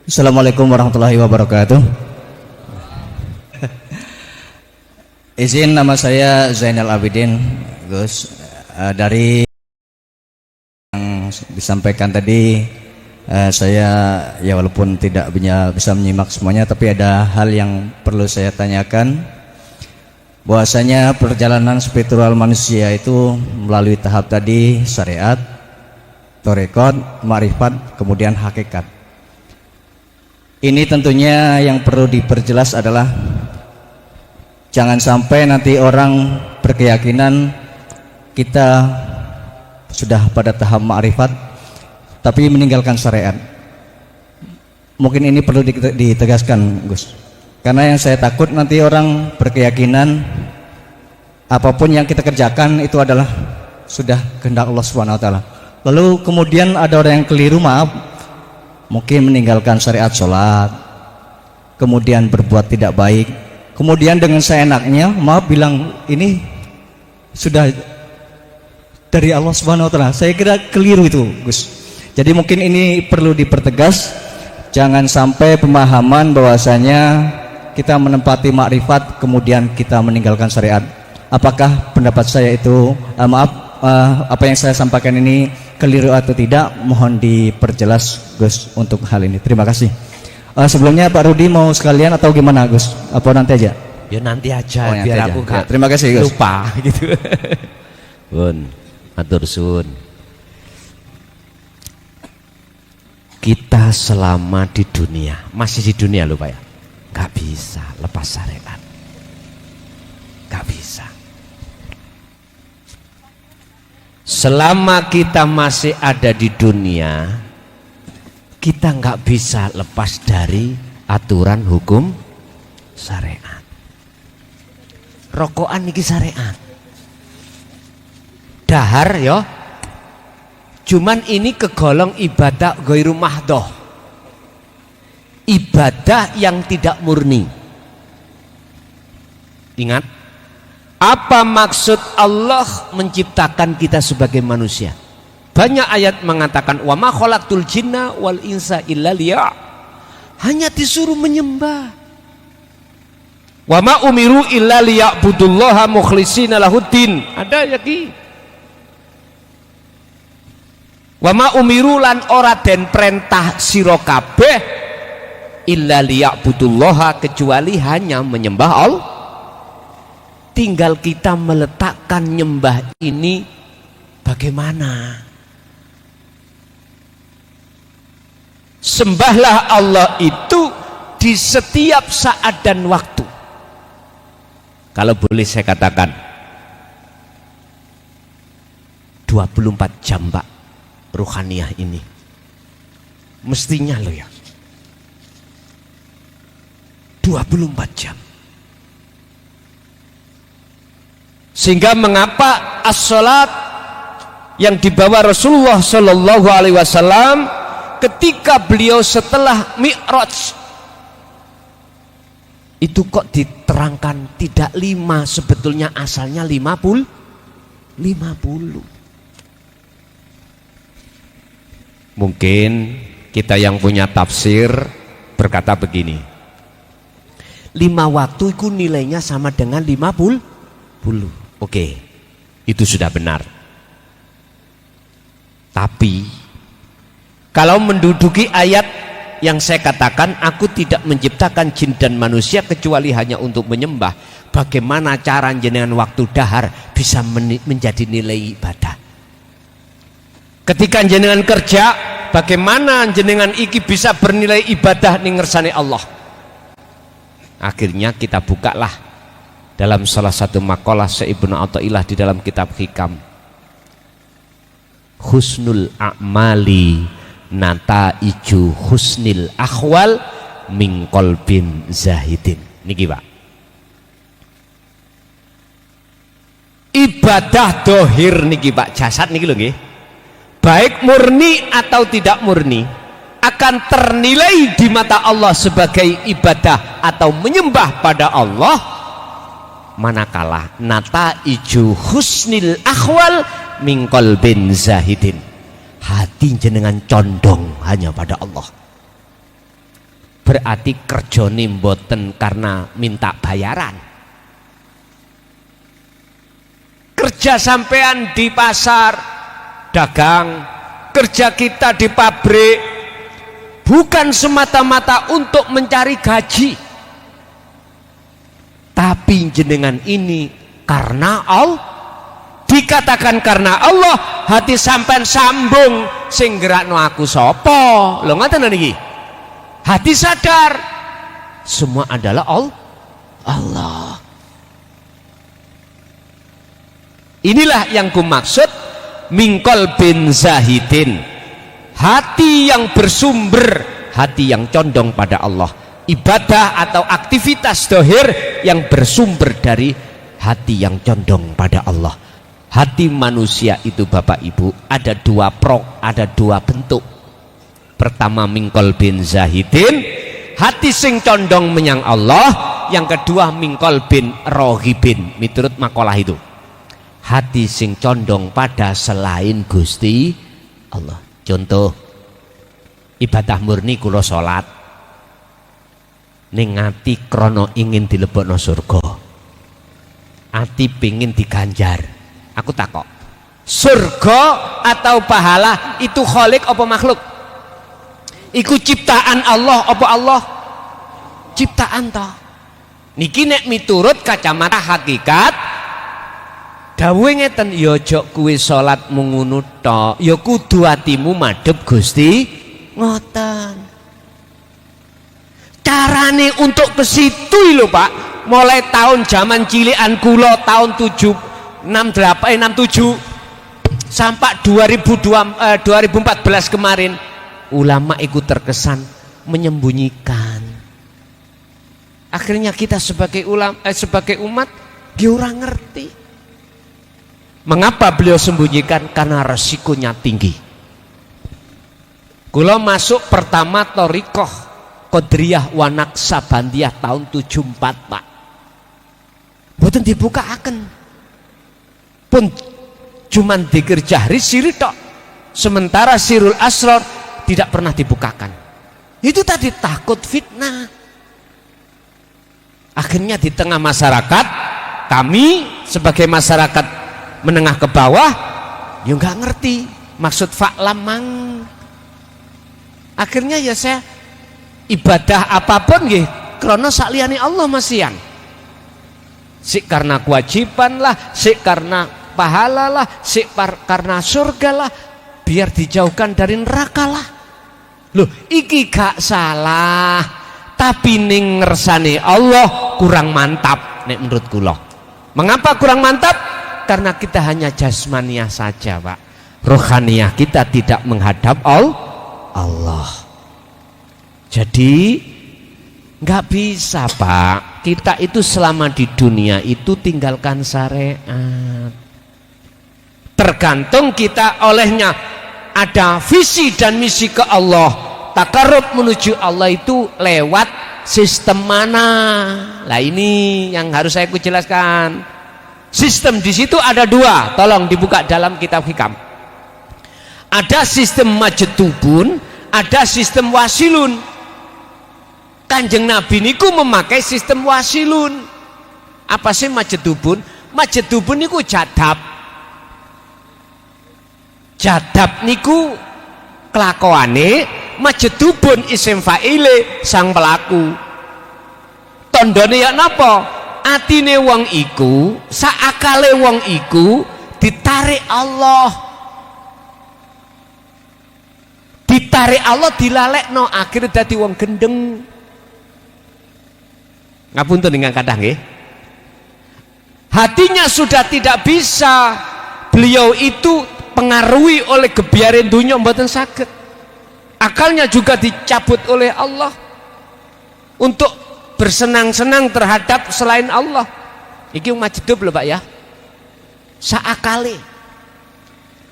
Assalamualaikum warahmatullahi wabarakatuh. Izin, nama saya Zainal Abidin, Gus. Dari yang disampaikan tadi, saya ya walaupun tidak bisa menyimak semuanya, tapi ada hal yang perlu saya tanyakan. Bahwasanya perjalanan spiritual manusia itu melalui tahap tadi, syariat, thariqat, ma'rifat, kemudian hakikat. Ini tentunya yang perlu diperjelas adalah jangan sampai nanti orang berkeyakinan kita sudah pada tahap ma'rifat tapi meninggalkan syariat. Mungkin ini perlu ditegaskan, Gus. Karena yang saya takut nanti orang berkeyakinan apapun yang kita kerjakan itu adalah sudah kehendak Allah Subhanahu wa taala. Lalu kemudian ada orang yang keliru, maaf, mungkin meninggalkan syariat sholat, kemudian berbuat tidak baik, kemudian dengan seenaknya maaf bilang ini sudah dari Allah Subhanahu wa taala. Saya kira keliru itu, Gus. Jadi mungkin ini perlu dipertegas, jangan sampai pemahaman bahwasanya kita menempati makrifat kemudian kita meninggalkan syariat. Apakah pendapat saya itu apa yang saya sampaikan ini keliru atau tidak? Mohon diperjelas, Gus, untuk hal ini. Terima kasih. Sebelumnya Pak Rudi mau sekalian atau gimana, Gus? Apa nanti aja? Ya nanti aja, nanti biar aja. aku gak Terima kasih, Gus. lupa gitu. Bun, matur suwun. Kita selama di dunia, masih di dunia loh Pak ya, gak bisa lepas syariat, gak bisa. Selama kita masih ada di dunia, kita nggak bisa lepas dari aturan hukum syariat. Rokokan niki syariat. Dahar ya. Cuman ini kegolong ibadah ghairu mahdhoh. Ibadah yang tidak murni. Ingat, apa maksud Allah menciptakan kita sebagai manusia? Banyak ayat mengatakan wa ma khalaqtul jinna wal insa illa liya'. Hanya disuruh menyembah. Wa ma umiru illa liya'budullaha mukhlishina lahuddin. Ada ya ki. Wa ma umiru lan ora den perintah sira kabeh illa liya'budullaha, kecuali hanya menyembah Allah. Tinggal kita meletakkan nyembah ini bagaimana. Sembahlah Allah itu di setiap saat dan waktu. Kalau boleh saya katakan 24 jam Pak, ruhaniyah ini mestinya loh ya 24 jam. Sehingga mengapa as-salat yang dibawa Rasulullah Shallallahu Alaihi Wasallam ketika beliau setelah Mi'raj itu kok diterangkan tidak 5, sebetulnya asalnya 50. Mungkin kita yang punya tafsir berkata begini, 5 waktu itu nilainya sama dengan 50. Oke, itu sudah benar. Tapi kalau menduduki ayat yang saya katakan, aku tidak menciptakan jin dan manusia kecuali hanya untuk menyembah, bagaimana cara jenengan waktu dahar bisa menjadi nilai ibadah? Ketika jenengan kerja, bagaimana jenengan iki bisa bernilai ibadah ning ngersane Allah? Akhirnya kita bukalah dalam salah satu makalah Ibnu Athaillah di dalam kitab Hikam, husnul a'mali nataiju husnil akhwal min qalbin zahidin. Niki Pak, ibadah dohir niki Pak, jasad niki lho nggih, baik murni atau tidak murni, akan ternilai di mata Allah sebagai ibadah atau menyembah pada Allah manakala nataiju husnil akhwal min qalbin zahidin, hati jenengan condong hanya pada Allah. berarti kerjane mboten karena minta bayaran. Kerja sampean di pasar dagang, kerja kita di pabrik bukan semata-mata untuk mencari gaji, tapi jenengan ini karena Allah. Dikatakan karena Allah, hati sampean sambung sing gerakno aku sapa. Lho ngoten niki. Hati sadar semua adalah Allah. Inilah yang kumaksud mingkol bin zahidin, hati yang bersumber, hati yang condong pada Allah. Ibadah atau aktivitas dohir yang bersumber dari hati yang condong pada Allah. Hati manusia itu Bapak Ibu ada dua bentuk. Pertama mingkol bin zahidin, hati sing condong menyang Allah. Yang kedua mingkol bin rohibin, miturut makalah itu, hati sing condong pada selain Gusti Allah. Contoh ibadah murni kula salat ning ati krana ingin dilebokno surga, ati pingin diganjar. Aku takok, surga atau pahala itu khalik apa makhluk? Iku ciptaan Allah apa Allah? Ciptaan toh. Niki nek miturut kacamata hakikat dawuhe ngeten, ya aja kuwi salat mung ngono tok, ya kudu atimu madhep Gusti ngoten. Carane untuk ke situ lho Pak, mulai tahun zaman cilikan kula tahun 67 sampai 2014 kemarin, ulama ikut terkesan menyembunyikan. Akhirnya kita sebagai sebagai umat dia orang ngerti. Mengapa beliau sembunyikan? Karena resikonya tinggi. Kula masuk pertama Thariqah Qadiriyah wa Naqsabandiyah tahun 74 Pak. Mboten dibukaaken. Pun cuman dzikir jahri siri tok. Sementara sirul asrar tidak pernah dibukakan. Itu tadi takut fitnah. Akhirnya di tengah masyarakat, kami sebagai masyarakat menengah ke bawah ya nggak ngerti maksud fa'lam mang. Akhirnya ya saya ibadah apapun nggih krana sakliyane Allah masihan. Sik karena kewajiban lah, sik karena pahala lah, sik karena surga lah, biar dijauhkan dari neraka lah. Loh, iki gak salah, tapi ning ngersane Allah kurang mantap nek menurut kula. Mengapa kurang mantap? Karena kita hanya jasmaniah saja, Pak. Rohaniah kita tidak menghadap Allah. Jadi nggak bisa Pak, kita itu selama di dunia itu tinggalkan syariat. Tergantung kita olehnya ada visi dan misi ke Allah. Takarrub menuju Allah itu lewat sistem mana? Lah ini yang harus saya jelaskan. Sistem di situ ada dua, tolong dibuka dalam kitab hikam. Ada sistem majetubun, ada sistem wasilun. Kanjeng Nabi niku memakai sistem wasilun. Apa sih majedubun? Majedubun niku jadab. Jadab niku kelakuane, majedubun isim fa'ile sang pelaku. Tandane ya napa? Atine wong iku, saakale wong iku ditarik Allah. Ditarik Allah dilalekno akhirnya dadi wong gendeng. Ngapunten dengan kathah nggih. Hatinya sudah tidak bisa. Beliau itu pengaruhi oleh gebiaren dunia mboten saged. Akalnya juga dicabut oleh Allah untuk bersenang-senang terhadap selain Allah. Iki majedub lho Pak ya. Saakale.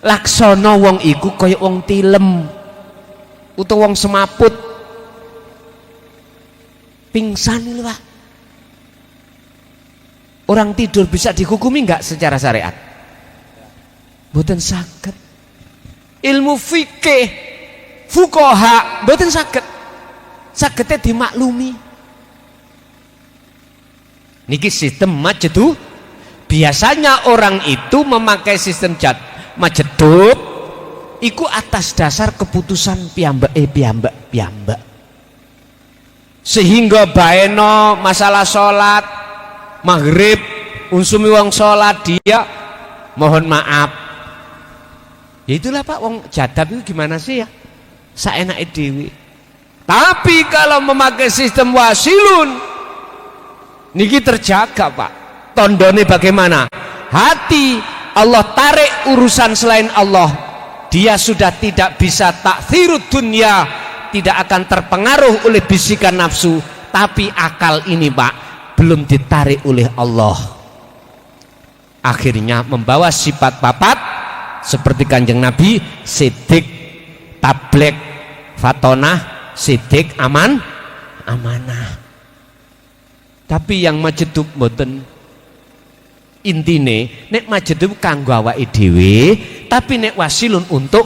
Laksana wong iku kaya wong tilem utawa wong semaput. Pingsan lho Pak. Orang tidur bisa dihukumi enggak secara syariat? Mboten saged. Ilmu fikih, fuqaha mboten saged. sagete dimaklumi. Niki sistem majedub. Biasanya orang itu memakai sistem majedub iku atas dasar keputusan piyambak. Sehingga baeno masalah sholat maghrib unsumi wong sholat dia mohon maaf. Ya itulah Pak, wong jadab itu gimana sih ya? Saenake dhewe. Tapi kalau memakai sistem wasilun niki terjaga Pak. Tondone bagaimana? Hati Allah tarik urusan selain Allah. Dia sudah tidak bisa takthirud dunia, tidak akan terpengaruh oleh bisikan nafsu. Tapi akal ini Pak belum ditarik oleh Allah. Akhirnya membawa sifat papat seperti Kanjeng Nabi, sidik, tablek, fatonah, sidik, amanah. Tapi yang majedub mboten. Intine nek majedub kanggo awake dhewe, tapi nek wasilun untuk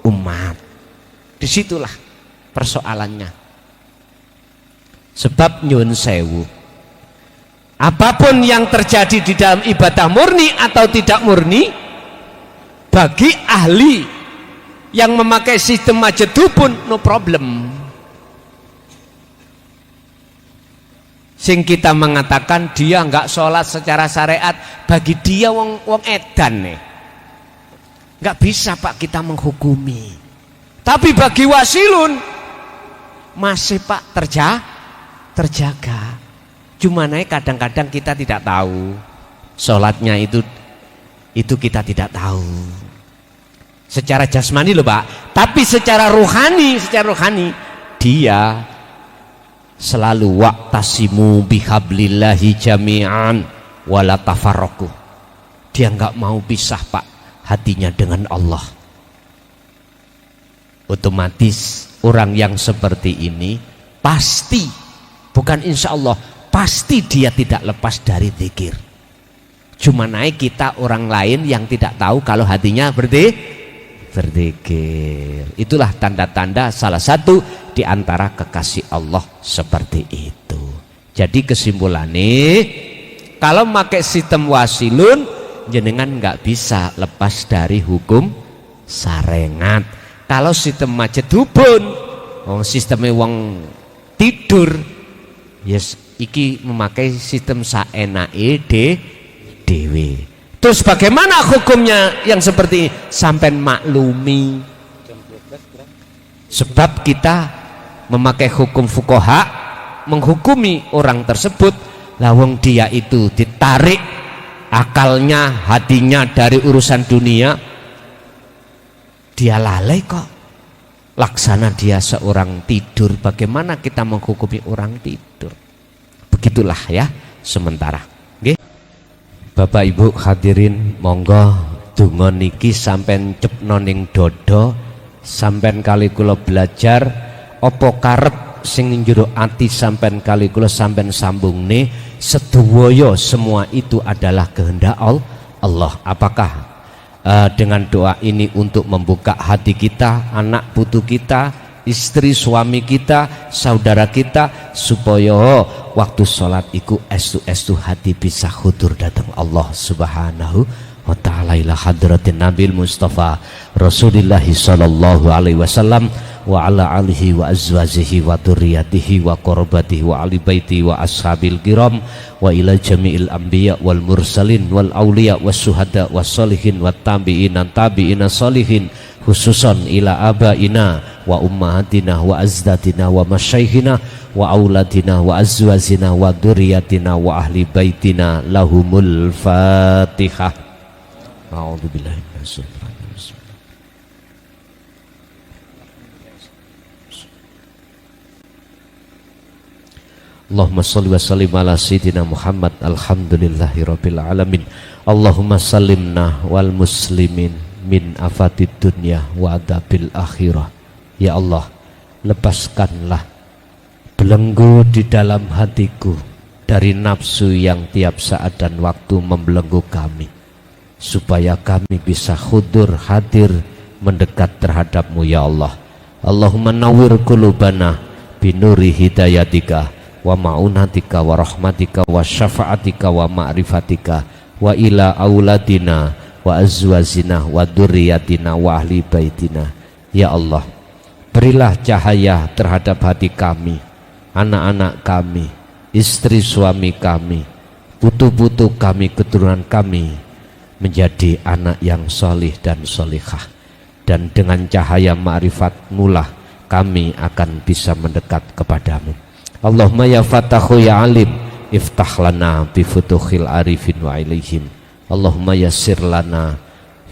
umat. Disitulah persoalannya. Sebab nyuwun sewu, apapun yang terjadi di dalam ibadah murni atau tidak murni, bagi ahli yang memakai sistem majedub pun no problem. Sing kita mengatakan dia enggak sholat secara syariat, bagi dia wong edan nih, enggak bisa Pak kita menghukumi. Tapi bagi wasilun masih Pak terjaga. Cuma naik kadang-kadang kita tidak tahu sholatnya itu kita tidak tahu. Secara jasmani loh Pak, tapi secara rohani dia selalu waqtasimu bihablillahi jami'an wala tafarraqu. Dia enggak mau pisah Pak hatinya dengan Allah. Otomatis orang yang seperti ini pasti, bukan insya Allah, pasti dia tidak lepas dari zikir. Cuma naik kita orang lain yang tidak tahu kalau hatinya berzikir. Itulah tanda-tanda salah satu di antara kekasih Allah seperti itu. Jadi kesimpulannya, kalau pakai sistem wasilun jenengan nggak bisa lepas dari hukum sarengat. Kalau sistem majedubun, sistemnya wong tidur, yes, iki memakai sistem saenake dewe. Terus bagaimana hukumnya yang seperti ini? Sampai maklumi. Sebab kita memakai hukum fuqaha, menghukumi orang tersebut, lawang dia itu ditarik akalnya, hatinya dari urusan dunia, dia lalai kok. Laksana dia seorang tidur. Bagaimana kita menghukumi orang tidur? Begitulah ya sementara. Nggih. Bapak Ibu hadirin, monggo donga niki sampean cepno ning dodo, sampean kali kula belajar apa karep sing njero ati sampean kali kula sampean sambungne sedaya semua itu adalah kehendak Allah. Apakah dengan doa ini untuk membuka hati kita, anak putu kita, istri suami kita, saudara kita, supaya waktu sholat iku estu hati bisa khudur datang Allah subhanahu wa ta'ala ila hadratin Nabil Mustafa Rasulullah sallallahu alaihi wasallam wa ala alihi wa azwajihi wa dzurriyyatihi wa qurabatihi wa ali baiti wa ashabil kiram wa ila jami'il anbiya wal mursalin wal auliya was syuhada was sholihin wat tabi'ina sholihin, khususan ila abaina wa ummahatina wa azdatina wa masyaykhina wa auladina wa azwajina wa dzurriyyatina wa ahli baitina lahumul fatihah. A'udzubillahi minasyaitonir rajim. Allahumma shalli wa sallim ala sayyidina Muhammad alhamdulillahi rabbil alamin. Allahumma sallimna wal muslimin min afatid dunya wa adabil akhirah. Ya Allah, lepaskanlah belenggu di dalam hatiku dari nafsu yang tiap saat dan waktu membelenggu kami, supaya kami bisa khudur hadir mendekat terhadap-Mu ya Allah. Allahumma nawwir qulubana binuri hidayatika wa ma'unatika wa rahmatika wa syafa'atika wa ma'rifatika wa ila auladina wa azwazina wa dzurriyyatina wa ahli baitina. Ya Allah, berilah cahaya terhadap hati kami, anak-anak kami, istri suami kami, putu-putu kami, keturunan kami menjadi anak yang solih dan solihah, dan dengan cahaya ma'rifatmu lah kami akan bisa mendekat kepadamu. Allahumma ya fatahu ya alim, iftah lana bi futuhil arifin wa ilaihim. Allahumma yassir lana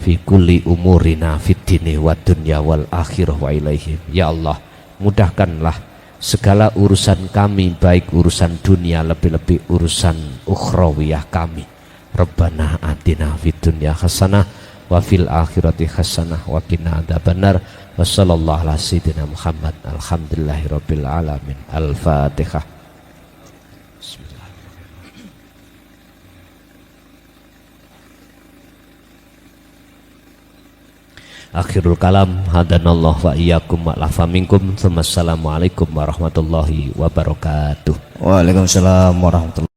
fi kulli umurina fid dini wa dunya wal akhirah wa ilaihim. Ya Allah, mudahkanlah segala urusan kami, baik urusan dunia, lebih-lebih urusan ukhrawiyah kami. Rabbana atina fid dunya hasanah wa fil akhirati hasanah wa qina adzabannar. Wa sallallahu ala sayyidina Muhammad. Alhamdulillahirabbil alamin. Al-Fatihah. Akhirul kalam, hadanallah wa iyyakum wa lafa minkum. Assalamualaikum warahmatullahi wabarakatuh. Waalaikumsalam warahmatullahi